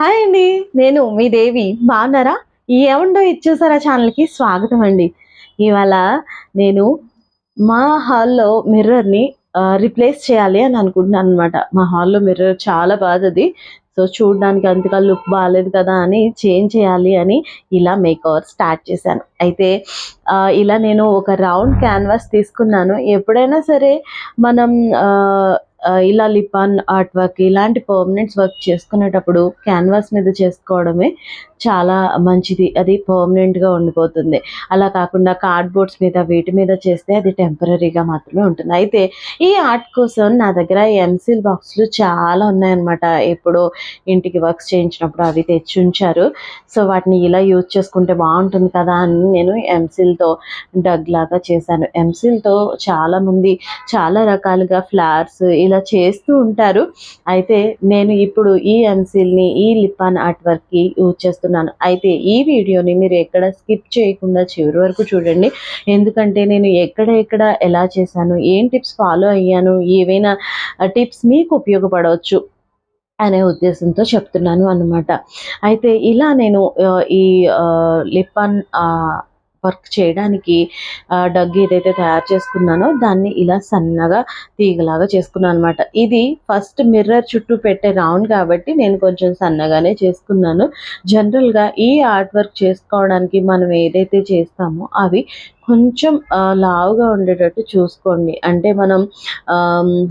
Hi అండి. నేను మీ దేవి. బాగున్నారా? ఈ ఏవండో ఇది చూసారా ఛానల్‌కి స్వాగతం అండి. ఇవాళ నేను మా హాల్‌లో మిర్రర్‌ని రిప్లేస్ చేయాలి అని అనుకుంటున్నాననమాట. మా హాల్‌లో మిర్రర్ చాలా పాతది. సో, చూడడానికి అంతగా లుక్ బాలేదు కదా అని చేంజ్ చేయాలి అని ఇలా మేకోవర్ స్టార్ట్ చేశాను. అయితే ఇలా నేను ఒక రౌండ్ క్యాన్వాస్ తీసుకున్నాను. ఎప్పుడైనా సరే మనం ఆహ్, ఇలా లిప్ ఆన్ ఆర్ట్ వర్క్ ఇలాంటి పర్మనెంట్స్ వర్క్ చేసుకునేటప్పుడు క్యాన్వాస్ మీద చేసుకోవడమే చాలా మంచిది. అది పర్మనెంట్‌గా ఉండిపోతుంది. అలా కాకుండా కార్డ్‌బోర్డ్స్ మీద వీటి మీద చేస్తే అది టెంపరరీగా మాత్రమే ఉంటుంది. అయితే ఈ ఆర్ట్ కోసం నా దగ్గర ఎంసీల్ బాక్సులు చాలా ఉన్నాయన్నమాట. ఎప్పుడో ఇంటికి వర్క్స్ చేయించినప్పుడు అవి తెచ్చుంచారు. సో, వాటిని ఇలా యూజ్ చేసుకుంటే బాగుంటుంది కదా అని నేను ఎంసీల్‌తో డగ్ లాగా చేశాను. ఎంసీల్‌తో చాలామంది చాలా రకాలుగా ఫ్లవర్స్ ఇలా చేస్తూ ఉంటారు. అయితే నేను ఇప్పుడు ఈ ఎంసీల్‌ని ఈ లిప్ ఆన్ ఆర్ట్ వర్క్‌కి యూజ్ చేస్తున్నాను. అయితే ఈ వీడియోని మీరు ఎక్కడ స్కిప్ చేయకుండా చివరి వరకు చూడండి. ఎందుకంటే నేను ఎక్కడ ఎలా చేశాను, ఏం టిప్స్ ఫాలో అయ్యాను, ఏవైనా టిప్స్ మీకు ఉపయోగపడవచ్చు అనే ఉద్దేశంతో చెప్తున్నాను అన్నమాట. అయితే ఇలా నేను ఈ లిప్ ఆన్ వర్క్ చేయడానికి డగ్ ఏదైతే తయారు చేసుకున్నానో దాన్ని ఇలా సన్నగా తీగలాగా చేసుకున్నాను అనమాట. ఇది ఫస్ట్ మిర్రర్ చుట్టూ పెట్టే రౌండ్ కాబట్టి నేను కొంచెం సన్నగానే చేసుకున్నాను. జనరల్‌గా ఈ ఆర్ట్ వర్క్ చేసుకోవడానికి మనం ఏదైతే చేస్తామో అవి కొంచెం లావుగా ఉండేటట్టు చూసుకోండి. అంటే మనం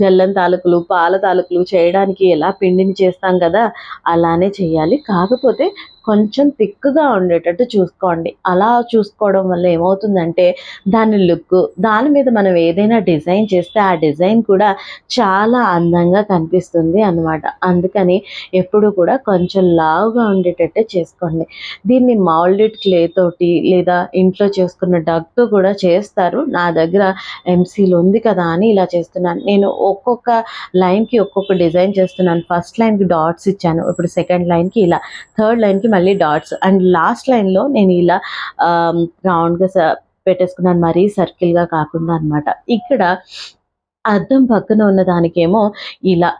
బెల్లం తాలూకులు, పాల తాలూకులు చేయడానికి ఎలా పిండిని చేస్తాం కదా! అలానే చేయాలి. కాకపోతే కొంచెం థిక్‌గా ఉండేటట్టు చూసుకోండి. అలా చూసుకోవడం వల్ల ఏమవుతుందంటే దాని లుక్, దాని మీద మనం ఏదైనా డిజైన్ చేస్తే ఆ డిజైన్ కూడా చాలా అందంగా కనిపిస్తుంది అన్నమాట. అందుకని ఎప్పుడు కూడా కొంచెం లావుగా ఉండేటట్టే చేసుకోండి. దీన్ని మౌల్డెడ్ క్లే తోటి లేదా ఇంట్లో చేసుకున్న డగ్‌తో కూడా చేస్తారు. నా దగ్గర ఎంసీల్ ఉంది కదా అని ఇలా చేస్తున్నాను. నేను ఒక్కొక్క లైన్‌కి ఒక్కొక్క డిజైన్ చేస్తున్నాను. ఫస్ట్ లైన్‌కి డాట్స్ ఇచ్చాను. ఇప్పుడు సెకండ్ లైన్‌కి ఇలా, థర్డ్ లైన్‌కి మళ్ళీ డాట్స్ అండ్ లాస్ట్ లైన్‌లో నేను ఇలా రౌండ్‌గా పెట్టేసుకున్నాను. మరీ సర్కిల్‌గా కాకుండా అనమాట. ఇక్కడ అద్దం పక్కన ఉన్న దానికేమో ఇలా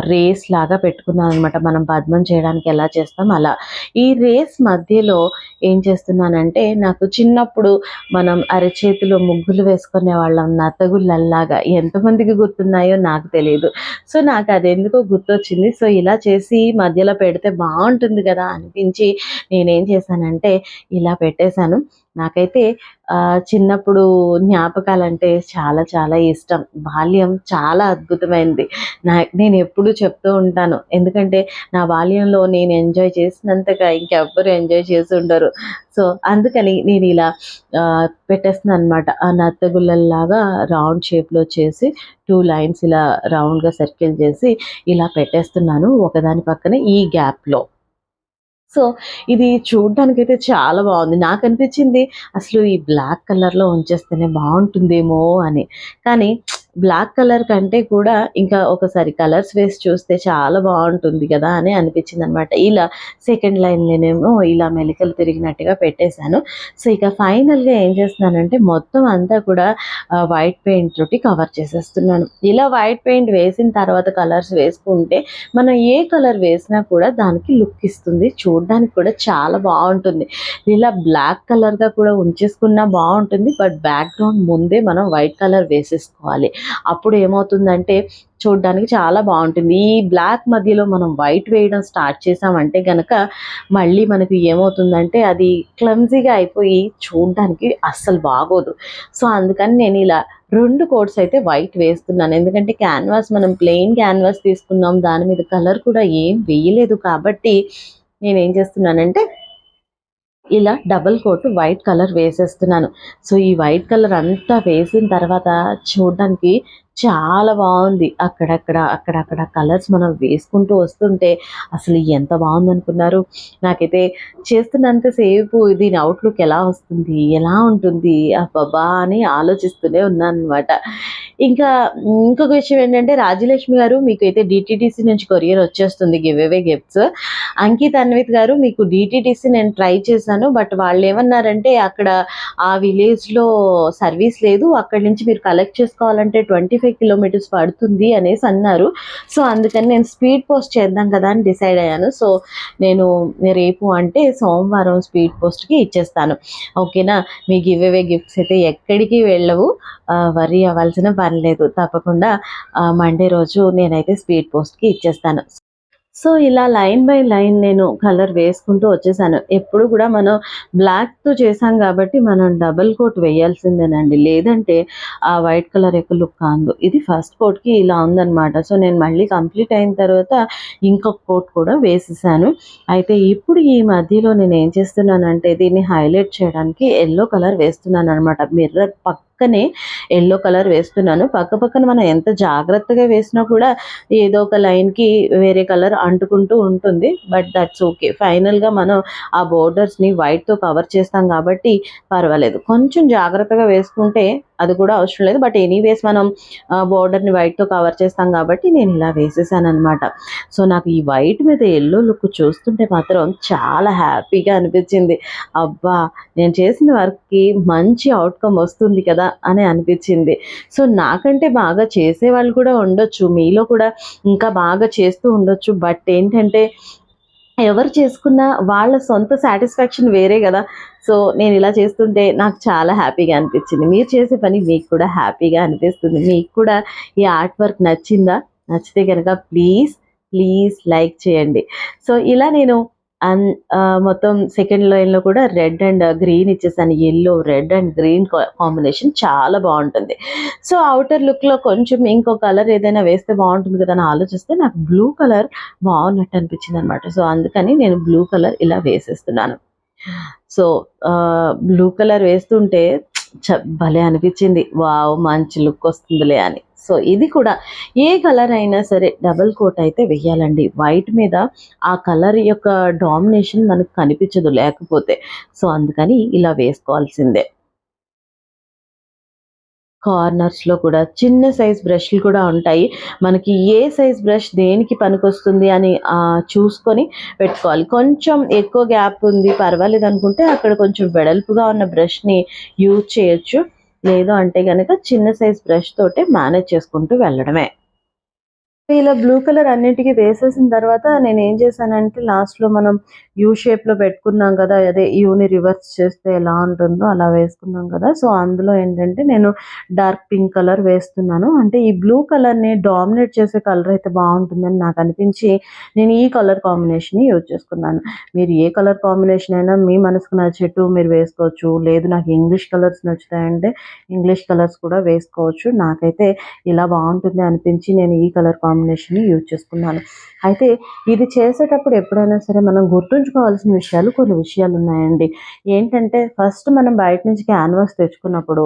రేస్ లాగా పెట్టుకున్నాననమాట. మనం పద్మం చేయడానికి ఎలా చేస్తాం అలా. ఈ రేస్ మధ్యలో ఏం చేస్తున్నానంటే, నాకు చిన్నప్పుడు మనం అరచేతిలో ముగ్గులు వేసుకునేవాళ్ళం నత్తగుల్లల్లాగా. ఎంతమందికి గుర్తున్నాయో నాకు తెలీదు. సో, నాకదెందుకో గుర్తొచ్చింది. సో, ఇలా చేసి మధ్యలో పెడితే బావుంటుంది గదా అనిపించి నేనేం చేశానంటే, ఇలా పెట్టేశాను. నాకైతే చిన్నప్పుడు జ్ఞాపకాలంటే చాలా చాలా ఇష్టం. బాల్యం చాలా అద్భుతమైనది. నేనెప్పుడూ చెప్తూ ఉంటాను. ఎందుకంటే నా బాల్యంలో నేను ఎంజాయ్ చేసినంతగా ఇంకెవ్వరు ఎంజాయ్ చేసుండరు. సో, అందుకని నేనిలా పెట్టేస్తున్నాననమాట. ఆ నత్తగుల్లల్లాగా రౌండ్ షేప్‌లో చేసి 2 లైన్స్ ఇలా రౌండ్‌గా సర్కిల్ చేసి ఇలా పెట్టేస్తున్నాను ఒకదాని పక్కన ఈ గ్యాప్‌లో. సో, ఇది చూడ్డానికైతే చాలా బావుంది. నాకనిపించింది అసలు ఈ బ్లాక్ కలర్‌లో ఉంచేస్తేనే బావుంటుందేమో అని. కానీ బ్లాక్ కలర్ కంటే కూడా ఇంకా ఒకసారి కలర్స్ వేసి చూస్తే చాలా బావుంటుంది గదా! అని అనిపించిందనమాట. ఇలా సెకండ్ లైన్‌లోనేమో ఇలా మెలికలు తిరిగినట్టుగా పెట్టేశాను. సో, ఇక ఫైనల్‌గా ఏం చేస్తున్నానంటే మొత్తం అంతా కూడా వైట్ పెయింట్ తోటి కవర్ చేసేస్తున్నాను. ఇలా వైట్ పెయింట్ వేసిన తర్వాత కలర్స్ వేసుకుంటే మనం ఏ కలర్ వేసినా కూడా దానికి లుక్ ఇస్తుంది. చూడ్డానికి కూడా చాలా బావుంటుంది. ఇలా బ్లాక్ కలర్‌గా కూడా ఉంచేసుకున్నా బావుంటుంది. బట్ బ్యాక్‌గ్రౌండ్ ముందే మనం వైట్ కలర్ వేసేసుకోవాలి. అప్పుడు ఏమవుతుందంటే చూడ్డానికి చాలా బావుంటుంది. ఈ బ్లాక్ మధ్యలో మనం వైట్ వేయడం స్టార్ట్ చేశామంటే గనక మళ్ళీ మనకి ఏమవుతుందంటే అది క్లమ్జీగా అయిపోయి చూడ్డానికి అస్సలు బాగోదు. సో, అందుకని నేనిలా 2 కోట్స్ అయితే వైట్ వేస్తున్నాను. ఎందుకంటే క్యాన్వాస్ మనం ప్లెయిన్ క్యాన్వాస్ తీసుకున్నాం. దాని మీద కలర్ కూడా ఏం వేయలేదు కాబట్టి నేనేం చేస్తున్నానంటే ఇలా డబుల్ కోట్ వైట్ కలర్ వేసేస్తున్నాను. సో, ఈ వైట్ కలర్ అంతా వేసిన తర్వాత చూడ్డానికి చాలా బావుంది. అక్కడక్కడ కలర్స్ మనం వేసుకుంటూ వస్తుంటే అసలు ఎంత బావుందనుకున్నారు? నాకైతే చేస్తున్నంత సేపు దీని అవుట్‌లుక్ ఎలా వస్తుంది? ఎలా ఉంటుంది? అబ్బబ్బా! అని ఆలోచిస్తూనే ఉన్నాననమాట. ఇంకా ఇంకొక విషయం ఏంటంటే రాజ్యలక్ష్మి గారు మీకైతే డీటీడీసీ నుంచి కొరియర్ వచ్చేస్తుంది give away gifts. Ankit, Anvith గారు మీకు డీటీడీసీ నేను ట్రై చేశాను. బట్ వాళ్ళేమన్నారంటే అక్కడ ఆ విలేజ్‌లో సర్వీస్ లేదు. అక్కడి నుంచి మీరు కలెక్ట్ చేసుకోవాలంటే 25 25 కిలోమీటర్స్ పడుతుంది అనేసి అన్నారు. సో అందుకని నేను స్పీడ్ పోస్ట్ చేద్దాం కదా అని డిసైడ్ అయ్యాను. సో నేను రేపు అంటే సోమవారం స్పీడ్ పోస్ట్కి ఇచ్చేస్తాను. ఓకేనా? మీ గివ్ అవే గిఫ్ట్స్ అయితే ఎక్కడికి వెళ్ళవు, వరీ అవ్వాల్సిన పని లేదు. తప్పకుండా మండే రోజు నేనైతే స్పీడ్ పోస్ట్కి ఇచ్చేస్తాను. సో ఇలా లైన్ బై లైన్ నేను కలర్ వేసుకుంటూ వచ్చేసాను. ఎప్పుడు కూడా మనం బ్లాక్తో చేసాం కాబట్టి మనం డబుల్ కోట్ వేయాల్సిందేనండి, లేదంటే ఆ వైట్ కలర్ యొక్క లుక్ కాదు. ఇది ఫస్ట్ కోట్కి ఇలా ఉందన్నమాట. సో నేను మళ్ళీ కంప్లీట్ అయిన తర్వాత ఇంకొక కోట్ కూడా వేసేసాను. అయితే ఇప్పుడు ఈ మధ్యలో నేను ఏం చేస్తున్నానంటే దీన్ని హైలైట్ చేయడానికి ఎల్లో కలర్ వేస్తున్నాను అనమాట. మిర్రర్ పక్కనే ఎల్లో కలర్ వేస్తున్నాను. పక్కన మనం ఎంత జాగ్రత్తగా వేసినా కూడా ఏదో ఒక లైన్కి వేరే కలర్ అంటుకుంటూ ఉంటుంది. But that's okay. ఫైనల్గా మనం ఆ బోర్డర్స్ని వైట్తో కవర్ చేస్తాం కాబట్టి పర్వాలేదు. కొంచెం జాగ్రత్తగా వేసుకుంటే అది కూడా అవసరం లేదు. బట్ ఎనీవేస్ మనం బోర్డర్ని వైట్తో కవర్ చేస్తాం కాబట్టి నేను ఇలా వేసేసాను అనమాట. సో నాకు ఈ వైట్ మీద ఎల్లో లుక్ చూస్తుంటే మాత్రం చాలా హ్యాపీగా అనిపించింది. అబ్బా, నేను చేసిన వర్క్కి మంచి అవుట్కమ్ వస్తుంది కదా అని అనిపించింది. సో నాకంటే బాగా చేసేవాళ్ళు కూడా ఉండొచ్చు, మీలో కూడా ఇంకా బాగా చేస్తూ ఉండొచ్చు. బట్ ఏంటంటే ఎవరు చేసుకున్న వాళ్ళ సొంత సాటిస్ఫాక్షన్ వేరే కదా. సో నేను ఇలా చేస్తుంటే నాకు చాలా హ్యాపీగా అనిపించింది. మీరు చేసే పని మీకు కూడా హ్యాపీగా అనిపిస్తుంది. మీకు కూడా ఈ ఆర్ట్ వర్క్ నచ్చిందా? నచ్చితే కనుక ప్లీజ్ లైక్ చేయండి. సో ఇలా నేను మొత్తం సెకండ్ లైన్లో కూడా రెడ్ అండ్ గ్రీన్ ఇచ్చేసాను. Yellow, red and green combination చాలా బాగుంటుంది. సో అవుటర్ లుక్లో కొంచెం ఇంకో కలర్ ఏదైనా వేస్తే బాగుంటుంది కదా అని ఆలోచిస్తే నాకు బ్లూ కలర్ బాగున్నట్టు అనిపించింది అనమాట. సో అందుకని నేను బ్లూ కలర్ ఇలా వేసేస్తున్నాను. సో బ్లూ కలర్ వేస్తుంటే భలే అనిపించింది. వావ్, మంచి లుక్ వస్తుందిలే అని. సో ఇది కూడా ఏ కలర్ అయినా సరే డబుల్ కోట్ అయితే వేయాలండి. వైట్ మీద ఆ కలర్ యొక్క డామినేషన్ మనకు కనిపించదు లేకపోతే. సో అందుకని ఇలా వేసుకోవాల్సిందే. కార్నర్స్లో కూడా చిన్న సైజ్ బ్రష్లు కూడా ఉంటాయి. మనకి ఏ సైజ్ బ్రష్ దేనికి పనికొస్తుంది అని చూసుకొని పెట్టుకోవాలి. కొంచెం ఎక్కువ గ్యాప్ ఉంది పర్వాలేదు అనుకుంటే అక్కడ కొంచెం వెడల్పుగా ఉన్న బ్రష్ని యూజ్ చేయొచ్చు. లేదు అంటే కనుక చిన్న సైజ్ బ్రష్ తోటే మేనేజ్ చేసుకుంటూ వెళ్ళడమే. ఇలా బ్లూ కలర్ అన్నిటికీ వేసేసిన తర్వాత నేను ఏం చేశానంటే లాస్ట్లో మనం యూ షేప్లో పెట్టుకున్నాం కదా, అదే యూని రివర్స్ చేస్తే ఎలా ఉంటుందో అలా వేసుకున్నాం కదా. సో అందులో ఏంటంటే నేను డార్క్ పింక్ కలర్ వేస్తున్నాను. అంటే ఈ బ్లూ కలర్ని డామినేట్ చేసే కలర్ అయితే బాగుంటుందని నాకు అనిపించి నేను ఈ కలర్ కాంబినేషన్ని యూజ్ చేసుకున్నాను. మీరు ఏ కలర్ కాంబినేషన్ అయినా మీ మనసుకు నచ్చేట్టు మీరు వేసుకోవచ్చు. లేదు నాకు ఇంగ్లీష్ కలర్స్ నచ్చుతాయంటే ఇంగ్లీష్ కలర్స్ కూడా వేసుకోవచ్చు. నాకైతే ఇలా బాగుంటుంది అనిపించి నేను ఈ కలర్ కాంబినేషన్ని యూజ్ చేసుకున్నాను. అయితే ఇది చేసేటప్పుడు ఎప్పుడైనా సరే మనం గుర్తుంచుకోవాల్సిన కొన్ని విషయాలు ఉన్నాయండి. ఏంటంటే ఫస్ట్ మనం బయట నుంచి క్యాన్వాస్ తెచ్చుకున్నప్పుడు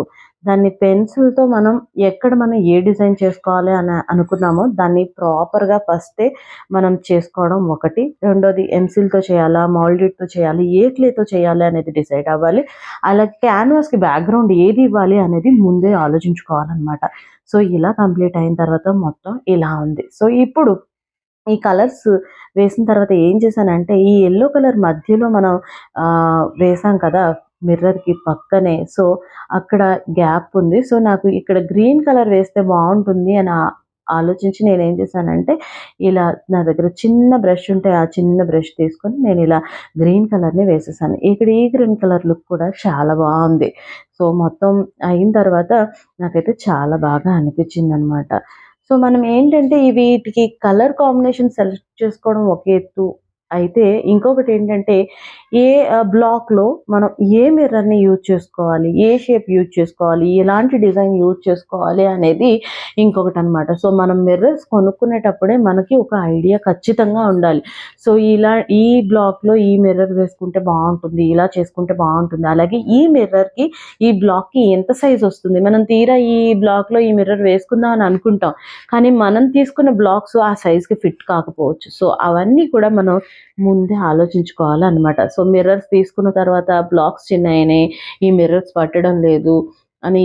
దాన్ని పెన్సిల్తో మనం ఎక్కడ మనం ఏ డిజైన్ చేసుకోవాలి అని అనుకున్నామో దాన్ని ప్రాపర్గా ఫస్టే మనం చేసుకోవడం ఒకటి. రెండోది ఎన్సిల్తో చేయాలా, మౌల్డెడ్తో చేయాలి, ఏ క్లేతో చేయాలి అనేది డిసైడ్ అవ్వాలి. అలాగే క్యాన్వాస్కి బ్యాక్గ్రౌండ్ ఏది ఇవ్వాలి అనేది ముందే ఆలోచించుకోవాలన్నమాట. సో ఇలా కంప్లీట్ అయిన తర్వాత మొత్తం ఇలా ఉంది. సో ఇప్పుడు ఈ కలర్స్ వేసిన తర్వాత ఏం చేశానంటే ఈ ఎల్లో కలర్ మధ్యలో మనం వేసాం కదా మిర్రర్కి పక్కనే. సో అక్కడ గ్యాప్ ఉంది. సో నాకు ఇక్కడ గ్రీన్ కలర్ వేస్తే బాగుంటుంది అని ఆలోచించి నేనేం చేశానంటే ఇలా నా దగ్గర చిన్న బ్రష్ ఉంటే ఆ చిన్న బ్రష్ తీసుకొని నేను ఇలా గ్రీన్ కలర్ని వేసేసాను. ఇక్కడ ఈ గ్రీన్ కలర్ లుక్ కూడా చాలా బాగుంది. సో మొత్తం అయిన తర్వాత నాకైతే చాలా బాగా అనిపించింది అనమాట. సో మనం ఏంటంటే వీటికి కలర్ కాంబినేషన్ సెలెక్ట్ చేసుకోవడం ఒక ఎత్తు అయితే, ఇంకొకటి ఏంటంటే ఏ బ్లాక్లో మనం ఏ మిర్రర్ని యూజ్ చేసుకోవాలి, ఏ షేప్ యూజ్ చేసుకోవాలి, ఎలాంటి డిజైన్ యూజ్ చేసుకోవాలి అనేది ఇంకొకటి అనమాట. సో మనం మిర్రర్స్ కొనుక్కునేటప్పుడే మనకి ఒక ఐడియా ఖచ్చితంగా ఉండాలి. సో ఈ బ్లాక్లో ఈ మిర్రర్ వేసుకుంటే బాగుంటుంది, ఇలా చేసుకుంటే బాగుంటుంది. అలాగే ఈ మిర్రర్కి ఈ బ్లాక్కి ఎంత సైజ్ వస్తుంది, మనం తీరా ఈ బ్లాక్లో ఈ మిర్రర్ వేసుకుందాం అని అనుకుంటాం, కానీ మనం తీసుకున్న బ్లాక్స్ ఆ సైజ్కి ఫిట్ కాకపోవచ్చు. సో అవన్నీ కూడా మనం ముందే ఆలోచించుకోవాలన్నమాట. సో మిర్రర్స్ తీసుకున్న తర్వాత బ్లాక్స్ చిన్నయినాయి, ఈ మిర్రర్స్ పట్టడం లేదు అని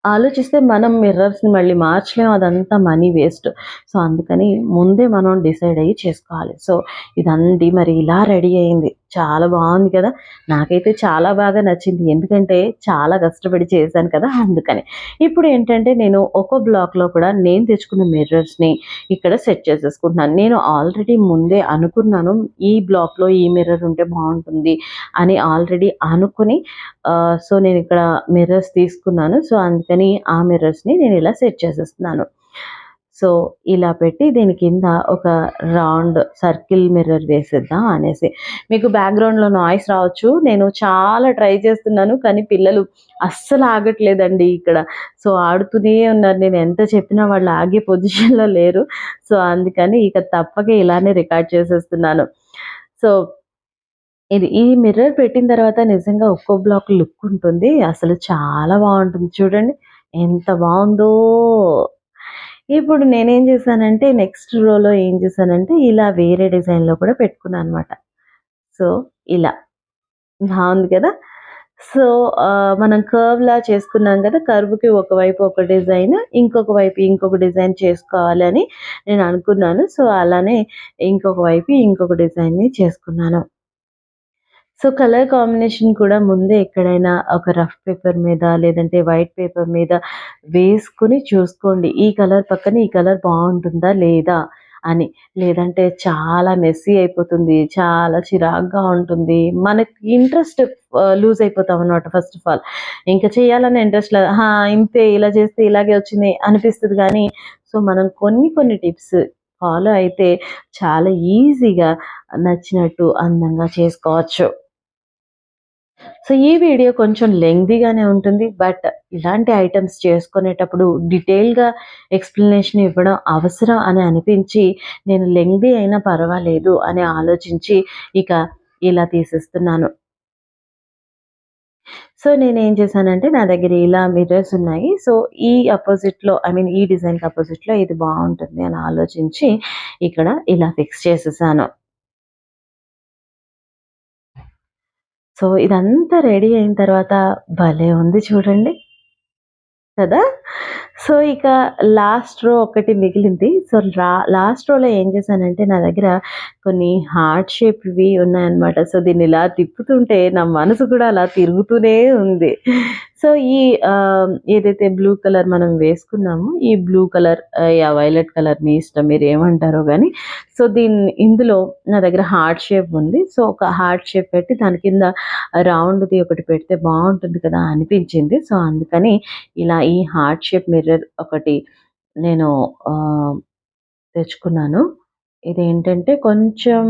ఆలోచిస్తే మనం మిర్రర్స్ని మళ్ళీ మార్చలేము, అదంతా మనీ వేస్ట్. సో అందుకని ముందే మనం డిసైడ్ అయ్యి చేసుకోవాలి. సో ఇదండి మరి ఇలా రెడీ అయింది. చాలా బాగుంది కదా. నాకైతే చాలా బాగా నచ్చింది, ఎందుకంటే చాలా కష్టపడి చేశాను కదా అందుకని. ఇప్పుడు ఏంటంటే నేను ఒక బ్లాక్లో కూడా నేను తెచ్చుకున్న మిర్రర్స్ని ఇక్కడ సెట్ చేసేసుకుంటున్నాను. నేను ఆల్రెడీ ముందే అనుకున్నాను ఈ బ్లాక్లో ఈ మిర్రర్ ఉంటే బాగుంటుంది అని ఆల్రెడీ అనుకుని సో నేను ఇక్కడ మిర్రర్స్ తీసుకున్నాను. సో అందుకని ఆ మిర్రర్స్ని నేను ఇలా సెట్ చేసేస్తున్నాను. సో ఇలా పెట్టి దీని కింద ఒక రౌండ్ సర్కిల్ మిర్రర్ వేసేద్దాం అనేసి. మీకు బ్యాక్గ్రౌండ్లో నాయిస్ రావచ్చు, నేను చాలా ట్రై చేస్తున్నాను కానీ పిల్లలు అస్సలు ఆగట్లేదండి ఇక్కడ. సో ఆడుతూనే ఉన్నారు, నేను ఎంత చెప్పినా వాళ్ళు ఆగే పొజిషన్లో లేరు. సో అందుకని ఇక తప్పక ఇలానే రికార్డ్ చేసేస్తున్నాను. సో ఈ మిర్రర్ పెట్టిన తర్వాత నిజంగా ఒక్కో బ్లాక్ లుక్ ఉంటుంది, అసలు చాలా బాగుంటుంది. చూడండి ఎంత బాగుందో. ఇప్పుడు నేనేం చేశానంటే నెక్స్ట్ రోలో ఏం చేశానంటే ఇలా వేరే డిజైన్లో కూడా పెట్టుకున్నాను అనమాట. సో ఇలా బాగుంది కదా. సో మనం కర్వ్లా చేసుకున్నాం కదా, కర్వ్కి ఒకవైపు ఒక డిజైన్, ఇంకొక వైపు ఇంకొక డిజైన్ చేసుకోవాలి అని నేను అనుకున్నాను. సో అలానే ఇంకొక వైపు ఇంకొక డిజైన్ని చేసుకున్నాను. సో కలర్ కాంబినేషన్ కూడా ముందే ఎక్కడైనా ఒక రఫ్ పేపర్ మీద లేదంటే వైట్ పేపర్ మీద వేసుకుని చూసుకోండి, ఈ కలర్ పక్కన ఈ కలర్ బాగుంటుందా లేదా అని. లేదంటే చాలా మెస్సీ అయిపోతుంది, చాలా చిరాగ్గా ఉంటుంది, మనకి ఇంట్రెస్ట్ లూజ్ అయిపోతాం అనమాట. ఫస్ట్ ఆఫ్ ఆల్ ఇంకా చేయాలనే ఇంట్రెస్ట్ లేదు, ఇంతే ఇలా చేస్తే ఇలాగే వచ్చింది అనిపిస్తుంది. కానీ సో మనం కొన్ని టిప్స్ ఫాలో అయితే చాలా ఈజీగా నచ్చినట్టు అందంగా చేసుకోవచ్చు. సో ఈ వీడియో కొంచెం లెంగ్తీగానే ఉంటుంది, బట్ ఇలాంటి ఐటమ్స్ చేసుకునేటప్పుడు డీటెయిల్గా ఎక్స్ప్లెనేషన్ ఇవ్వడం అవసరం అని అనిపించి నేను లెంగ్తీ అయినా పర్వాలేదు అని ఆలోచించి ఇక ఇలా తీసేస్తున్నాను. సో నేనేం చేశానంటే నా దగ్గర ఇలా మిర్రర్స్ ఉన్నాయి. సో ఈ అపోజిట్లో ఈ డిజైన్కి అపోజిట్లో ఇది బాగుంటుంది అని ఆలోచించి ఇక్కడ ఇలా ఫిక్స్ చేసేసాను. సో ఇదంతా రెడీ అయిన తర్వాత భలే ఉంది చూడండి కదా. సో ఇక లాస్ట్ రో ఒకటి మిగిలింది. సో లాస్ట్ రోలో ఏం చేశానంటే నా దగ్గర కొన్ని హార్ట్ షేప్వి ఉన్నాయన్నమాట. సో దీన్ని ఇలా తిప్పుతుంటే నా మనసు కూడా అలా తిరుగుతూనే ఉంది. సో ఈ ఏదైతే బ్లూ కలర్ మనం వేసుకున్నామో ఈ బ్లూ కలర్ వైలెట్ కలర్ మీ ఇష్టం, మీరు ఏమంటారో కానీ. సో ఇందులో నా దగ్గర హార్ట్ షేప్ ఉంది. సో ఒక హార్ట్ షేప్ పెట్టి దాని కింద రౌండ్ది ఒకటి పెడితే బాగుంటుంది కదా అనిపించింది. సో అందుకని ఇలా ఈ హార్ట్ షేప్ మిర్రర్ ఒకటి నేను తెచ్చుకున్నాను. ఇదేంటంటే కొంచెం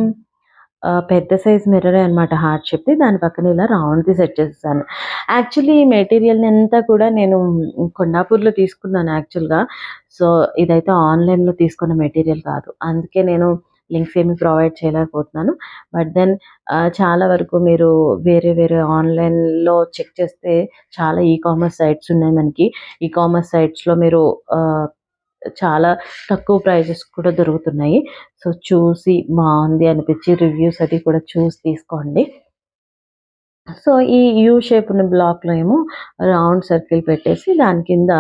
పెద్ద సైజ్ మిర్రరే అనమాట, హార్ట్ షేప్ది. దాని పక్కన ఇలా రౌండ్ది సెట్ చేసేసాను. యాక్చువల్లీ ఈ మెటీరియల్ని అంతా కూడా నేను కొండాపూర్లో తీసుకున్నాను యాక్చువల్గా. సో ఇదైతే ఆన్లైన్లో తీసుకున్న మెటీరియల్ కాదు, అందుకే నేను లింక్స్ ఏమి ప్రొవైడ్ చేయలేకపోతున్నాను. బట్ దెన్ చాలా వరకు మీరు వేరే ఆన్లైన్లో చెక్ చేస్తే చాలా కామర్స్ సైట్స్ ఉన్నాయి మనకి. కామర్స్ సైట్స్లో మీరు చాలా తక్కువ ప్రైజెస్ కూడా దొరుకుతున్నాయి. సో చూసి బాగుంది అనిపించి రివ్యూస్ అది కూడా చూసి తీసుకోండి. సో ఈ యూ షేప్ ఉన్న బ్లాక్లో ఏమో రౌండ్ సర్కిల్ పెట్టేసి దాని కింద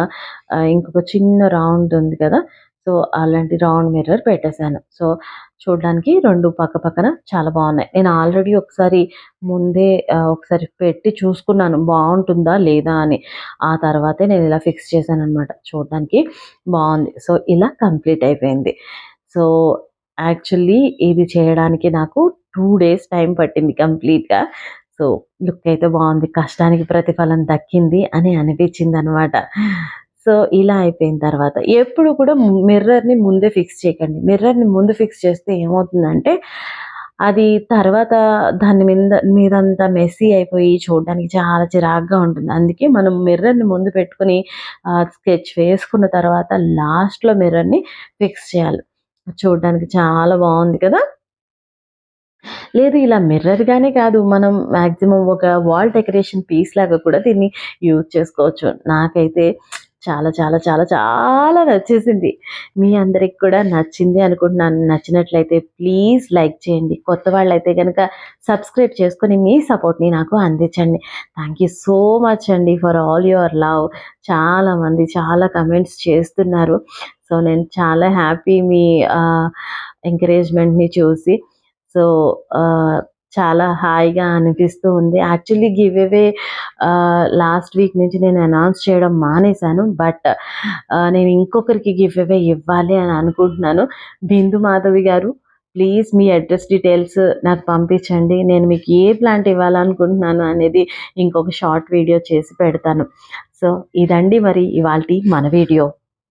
ఇంకొక చిన్న రౌండ్ ఉంది కదా, సో అలాంటి రౌండ్ మిర్రర్ పెట్టేశాను. సో చూడడానికి రెండు పక్క పక్కన చాలా బాగున్నాయి. నేను ఆల్రెడీ ఒకసారి ముందే ఒకసారి పెట్టి చూసుకున్నాను బాగుంటుందా లేదా అని. ఆ తర్వాతే నేను ఇలా ఫిక్స్ చేశాను అనమాట. చూడడానికి బాగుంది. సో ఇలా కంప్లీట్ అయిపోయింది. సో యాక్చువల్లీ ఇది చేయడానికి నాకు 2 days టైం పట్టింది కంప్లీట్గా. సో లుక్ అయితే బాగుంది, కష్టానికి ప్రతిఫలం దక్కింది అని అనిపించింది అనమాట. సో ఇలా అయిపోయిన తర్వాత ఎప్పుడు కూడా మిర్రర్ని ముందే ఫిక్స్ చేయకండి. మిర్రర్ని ముందు ఫిక్స్ చేస్తే ఏమవుతుందంటే అది తర్వాత దాని మీదంతా మెస్సీ అయిపోయి చూడడానికి చాలా చిరాగ్గా ఉంటుంది. అందుకే మనం మిర్రర్ని ముందు పెట్టుకుని స్కెచ్ వేసుకున్న తర్వాత లాస్ట్లో మిర్రర్ని ఫిక్స్ చేయాలి. చూడడానికి చాలా బాగుంది కదా. లేదు ఇలా మిర్రర్గానే కాదు, మనం మ్యాక్సిమం ఒక వాల్ డెకరేషన్ పీస్ లాగా కూడా దీన్ని యూజ్ చేసుకోవచ్చు. నాకైతే చాలా చాలా చాలా చాలా నచ్చేసింది. మీ అందరికి కూడా నచ్చింది అనుకుంటున్నాను. నచ్చినట్లయితే ప్లీజ్ లైక్ చేయండి. కొత్త వాళ్ళైతే కనుక సబ్స్క్రైబ్ చేసుకొని మీ సపోర్ట్ని నాకు అందించండి. థ్యాంక్ యూ సో మచ్ అండి ఫర్ ఆల్ యువర్ లవ్. చాలామంది చాలా కమెంట్స్ చేస్తున్నారు. సో నేను చాలా హ్యాపీ మీ ఎంకరేజ్మెంట్ని చూసి. సో చాలా హాయిగా అనిపిస్తూ ఉంది. Actually give away last week నుంచి నేను అనౌన్స్ చేయడం మానేశాను. బట్ నేను ఇంకొకరికి గివ్ అవే ఇవ్వాలి అని అనుకుంటున్నాను. బిందు మాధవి గారు, ప్లీజ్ మీ అడ్రస్ డీటెయిల్స్ నాకు పంపించండి. నేను మీకు ఏ ప్లాంట్ ఇవ్వాలనుకుంటున్నాను అనేది ఇంకొక షార్ట్ వీడియో చేసి పెడతాను. సో ఇదండి మరి ఇవాల్టి మన వీడియో.